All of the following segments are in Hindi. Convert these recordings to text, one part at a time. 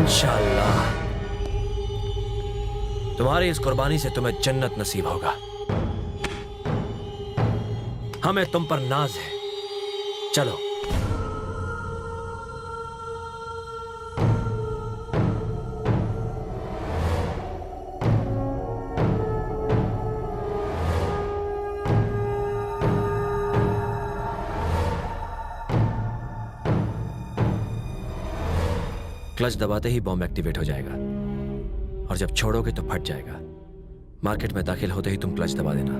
इंशाअल्लाह तुम्हारी इस कुर्बानी से तुम्हें जन्नत नसीब होगा। हमें तुम पर नाज है। चलो। क्लच दबाते ही बॉम्ब एक्टिवेट हो जाएगा और जब छोड़ोगे तो फट जाएगा। मार्केट में दाखिल होते ही तुम क्लच दबा देना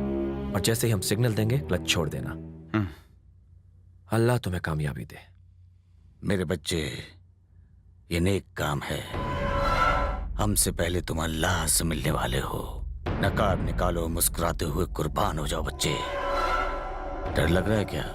और जैसे ही हम सिग्नल देंगे क्लच छोड़ देना। अल्लाह तुम्हें कामयाबी दे। मेरे बच्चे, ये नेक काम है। हमसे पहले तुम अल्लाह से मिलने वाले हो। नकाब निकालो, मुस्कुराते हुए कुर्बान हो जाओ बच्चे। डर लग रहा है क्या?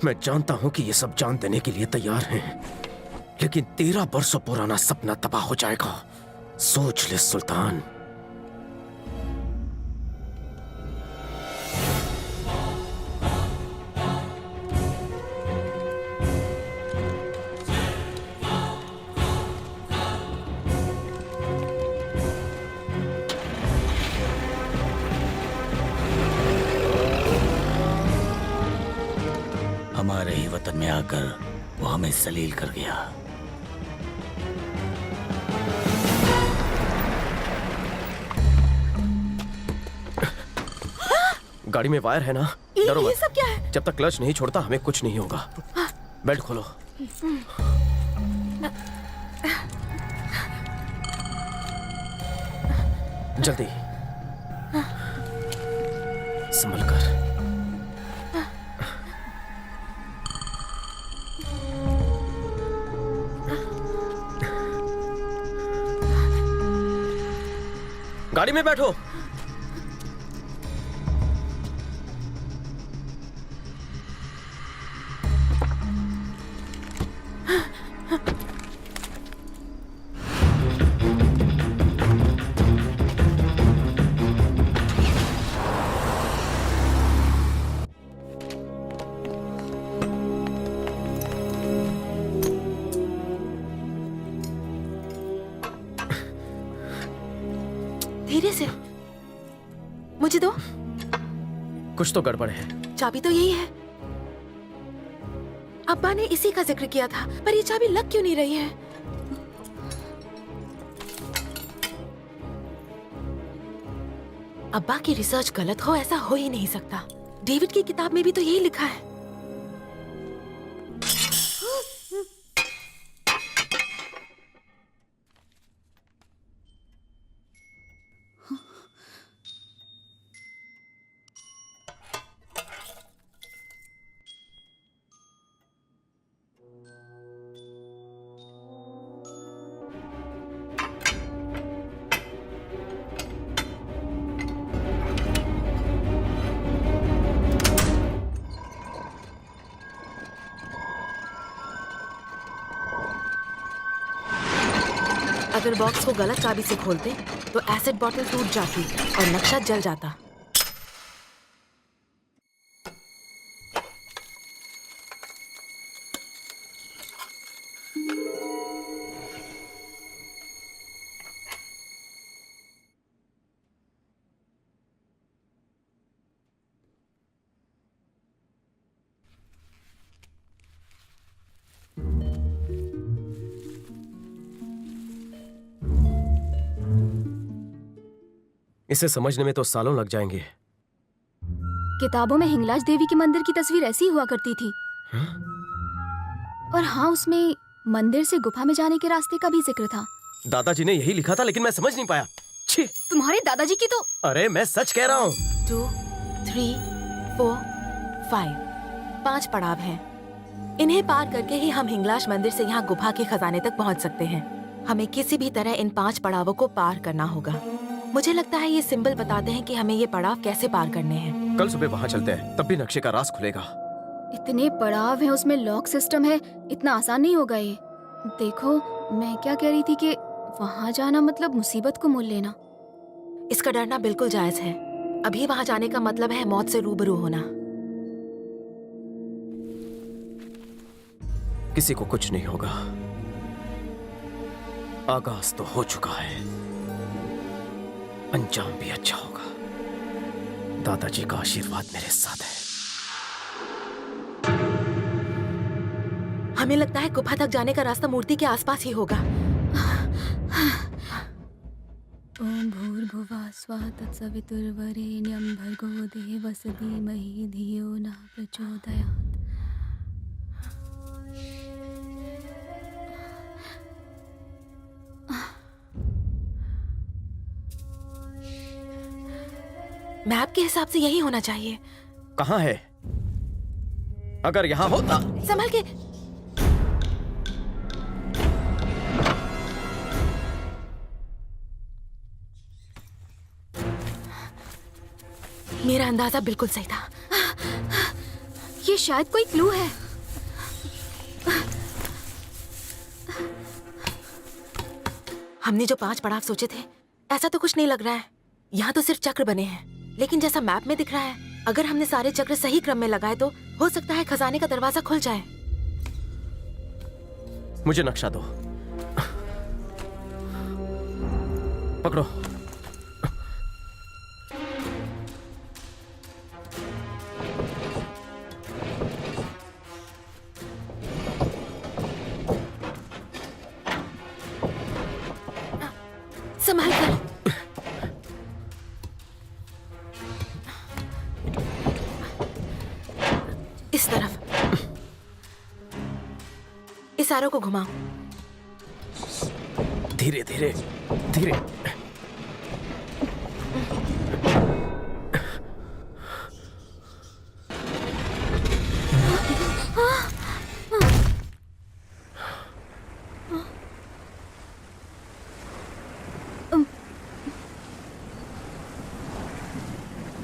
मैं जानता हूं कि ये सब जान देने के लिए तैयार हैं, लेकिन 13 बरसों पुराना सपना तबाह हो जाएगा। सोच ले सुल्तान। हमारे ही वतन में आकर वो हमें जलील कर गया। गाड़ी में वायर है ना? डरो मत। ये सब क्या है? जब तक क्लच नहीं छोड़ता हमें कुछ नहीं होगा। बेल्ट खोलो। जल्दी। संभल कर। गाड़ी में बैठो। धीरे से। मुझे दो। कुछ तो गड़बड़ है। चाबी तो यही है। अब्बा ने इसी का जिक्र किया था, पर ये चाबी लग क्यों नहीं रही है? अब्बा की रिसर्च गलत हो, ऐसा हो ही नहीं सकता। डेविड की किताब में भी तो यही लिखा है। अगर बॉक्स को गलत चाबी से खोलते तो एसिड बॉटल टूट जाती और नक्शा जल जाता। इसे समझने में तो सालों लग जाएंगे। किताबों में हिंगलाज देवी के मंदिर की तस्वीर ऐसी हुआ करती थी। और हाँ, उसमें मंदिर से गुफा में जाने के रास्ते का भी जिक्र था। दादाजी ने यही लिखा था, लेकिन मैं समझ नहीं पाया। छी! तुम्हारे दादाजी की तो। अरे मैं सच कह रहा हूँ। 2, 3, 4, 5 5 पड़ाव हैं। इन्हें पार करके ही हम हिंगलाज मंदिर से यहाँ गुफा के खजाने तक पहुँच सकते हैं। हमें किसी भी तरह इन 5 पड़ावों को पार करना होगा। मुझे लगता है ये सिंबल बताते हैं कि हमें ये पड़ाव कैसे पार करने हैं। कल सुबह वहां चलते हैं, तब भी नक्शे का राज खुलेगा। इतने पड़ाव हैं, उसमें लॉक सिस्टम है, इतना आसान नहीं होगा ये। देखो, मैं क्या कह रही थी कि वहां जाना मतलब मुसीबत को मोल लेना। इसका डरना बिल्कुल जायज है। अभी वहां जाने का मतलब है मौत से रूबरू होना। किसी को कुछ नहीं होगा। आगाज तो हो चुका है, अंजाम भी अच्छा होगा। दादाजी का आशीर्वाद मेरे साथ है। हमें लगता है गुफा तक जाने का रास्ता मूर्ति के आसपास ही होगा। ओम भूर्भुवः स्वः तत्सवितुर्वरेण्यं भर्गो देवस्य धीमहि धियो न प्रचोदयात्। मैप के हिसाब से यही होना चाहिए। कहाँ है? अगर यहां होता। संभल के। मेरा अंदाजा बिल्कुल सही था। ये शायद कोई क्लू है। हमने जो 5 पड़ाव सोचे थे, ऐसा तो कुछ नहीं लग रहा है। यहाँ तो सिर्फ चक्र बने हैं, लेकिन जैसा मैप में दिख रहा है, अगर हमने सारे चक्र सही क्रम में लगाए तो हो सकता है खजाने का दरवाजा खुल जाए। मुझे नक्शा दो। पकड़ो। संभाल कर। इस तरफ। इस आरो को घुमाओ। धीरे धीरे धीरे।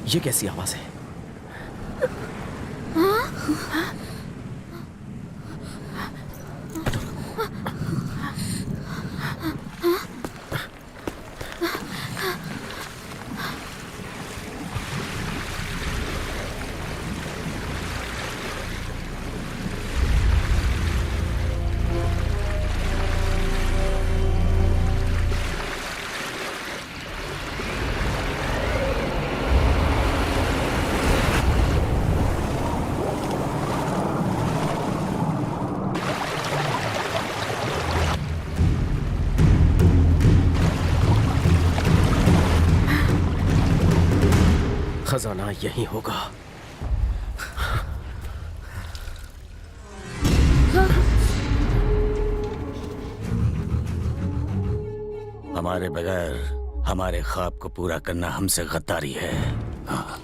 ये कैसी आवाज है? खजाना यही होगा। हमारे बगैर हमारे ख्वाब को पूरा करना हमसे गद्दारी है। हाँ।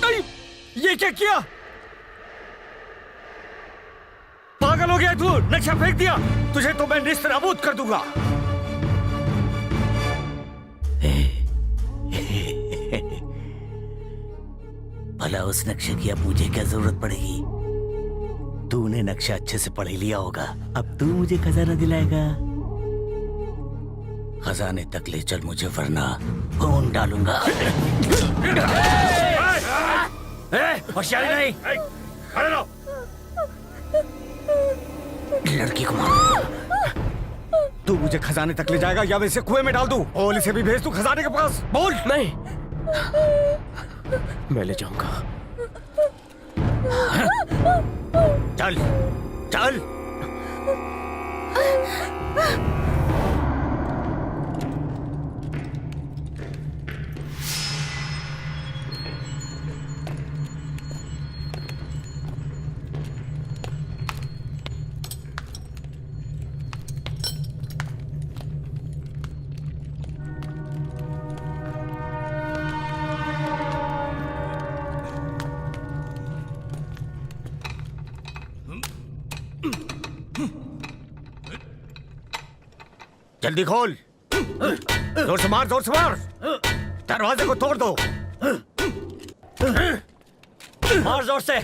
नहीं, ये क्या किया? पागल हो गया तू? नक्शा फेंक दिया? तुझे तो मैं निस्तेनाबूद कर दूंगा। भला उस नक्शे की अब मुझे क्या जरूरत पड़ेगी? तूने नक्शा अच्छे से पढ़ लिया होगा, अब तू मुझे खजाना दिलाएगा। खजाने तक ले चल मुझे, वरना खून डालूंगा। होशियारी नहीं। खड़े रहो। लड़की को मार। तू मुझे खजाने तक ले जाएगा या मैं इसे कुएं में डाल दूं? ओली से भी भेज तू खजाने के पास। बोल। नहीं, मैं ले जाऊंगा। चल चल। जल्दी खोल। जोर से मार, जोर से मार। दरवाजे को तोड़ दो। मार जोर से।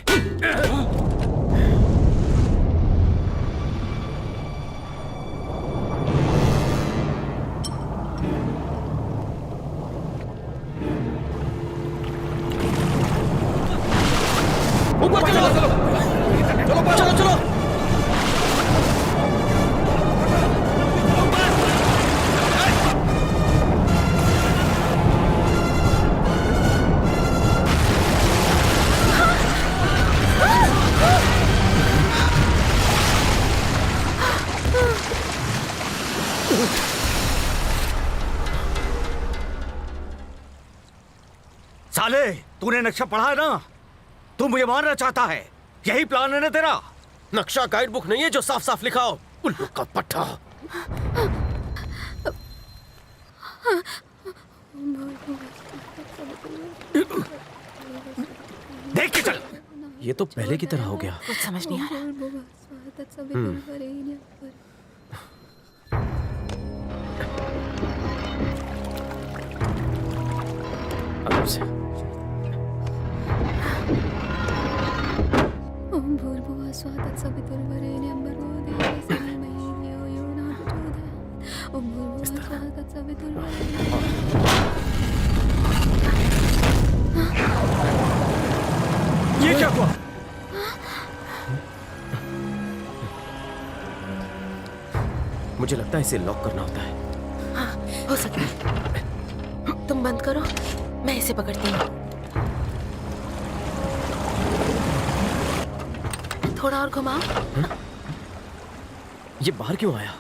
ऊपर चलो चलो चलो चलो चलो। साले, तूने नक्शा पढ़ा है ना? तू मुझे मारना चाहता है, यही प्लान है ना तेरा? नक्शा गाइड बुक नहीं है जो साफ साफ लिखा हो। उल्लू का पट्टा। देख के चल। ये तो पहले की तरह हो गया। कुछ समझ नहीं आ रहा। आराम से। ये क्या हुआ? मुझे लगता है इसे लॉक करना होता है। हाँ, हो सकता है। तुम बंद करो, मैं इसे पकड़ती हूँ। थोड़ा और घुमाओ। ये बाहर क्यों आया?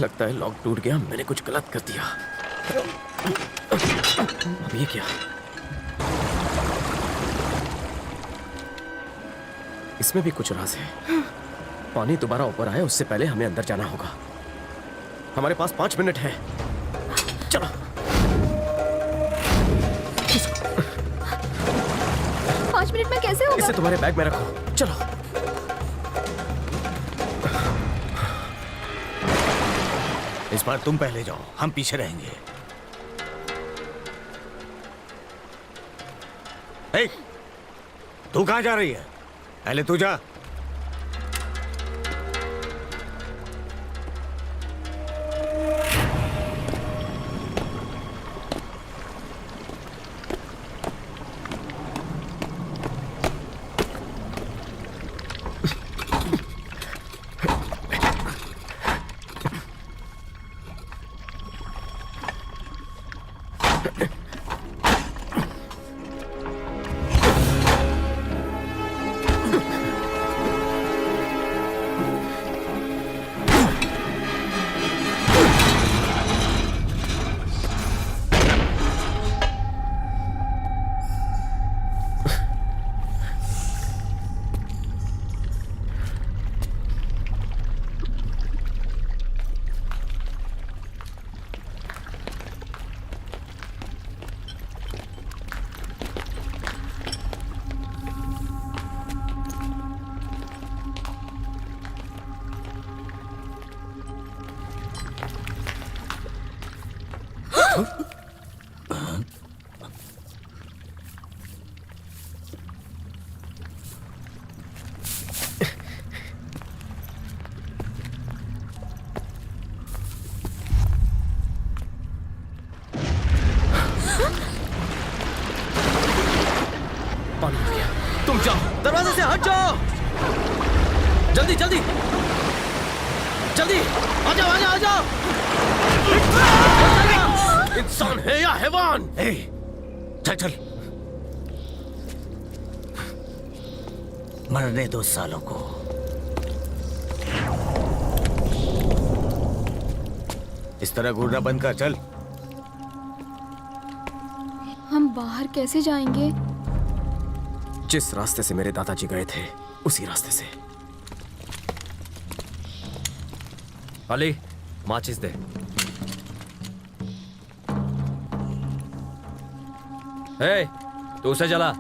लगता है लॉक टूट गया, मैंने कुछ गलत कर दिया। अब ये क्या? इसमें भी कुछ राज है। पानी दोबारा ऊपर आए उससे पहले हमें अंदर जाना होगा। हमारे पास 5 मिनट है। चलो। 5 मिनट में कैसे होगा? इसे तुम्हारे बैग में रखो। चलो। इस बार तुम पहले जाओ, हम पीछे रहेंगे। ए, तू कहां जा रही है? पहले तू जा। पानी आ गया। तुम जाओ, दरवाजे से हट जाओ। जल्दी जल्दी जल्दी, आ जाओ आ जाओ आ जाओ। इंसान है या हैवान? ए, चल चल। मरने दो सालों को। इस तरह घूरना बंद कर। चल। हम बाहर कैसे जाएंगे? जिस रास्ते से मेरे दादाजी गए थे उसी रास्ते से। अली, माचिस दे। हे, तू उसे जला।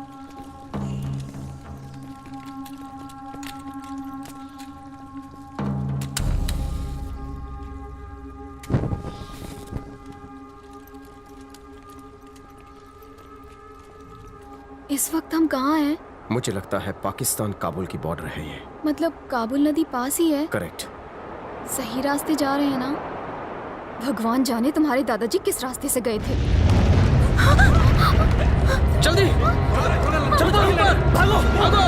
इस वक्त हम कहाँ हैं? मुझे लगता है पाकिस्तान काबुल की बॉर्डर है ये। मतलब काबुल नदी पास ही है? करेक्ट। सही रास्ते जा रहे हैं ना? भगवान जाने तुम्हारे दादाजी किस रास्ते से गए थे। जल्दी चलो तो ऊपर भागो भागो।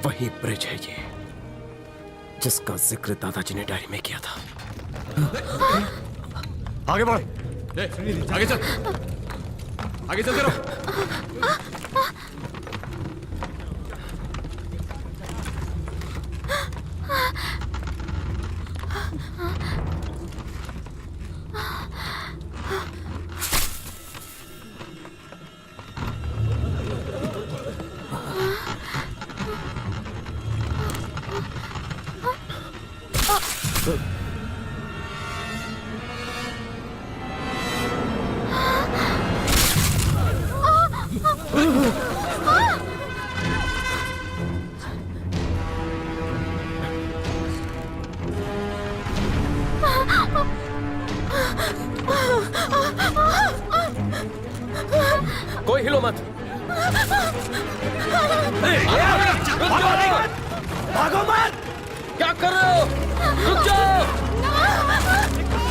वही ब्रिज है ये जिसका जिक्र दादाजी ने डायरी में किया था। आगे बढ़। आगे चल, आगे चलते रहो। कोई हिलो मत। भागो मत। क्या कर रहे हो? रुक जाओ,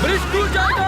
ब्रिज टूट जाएगा।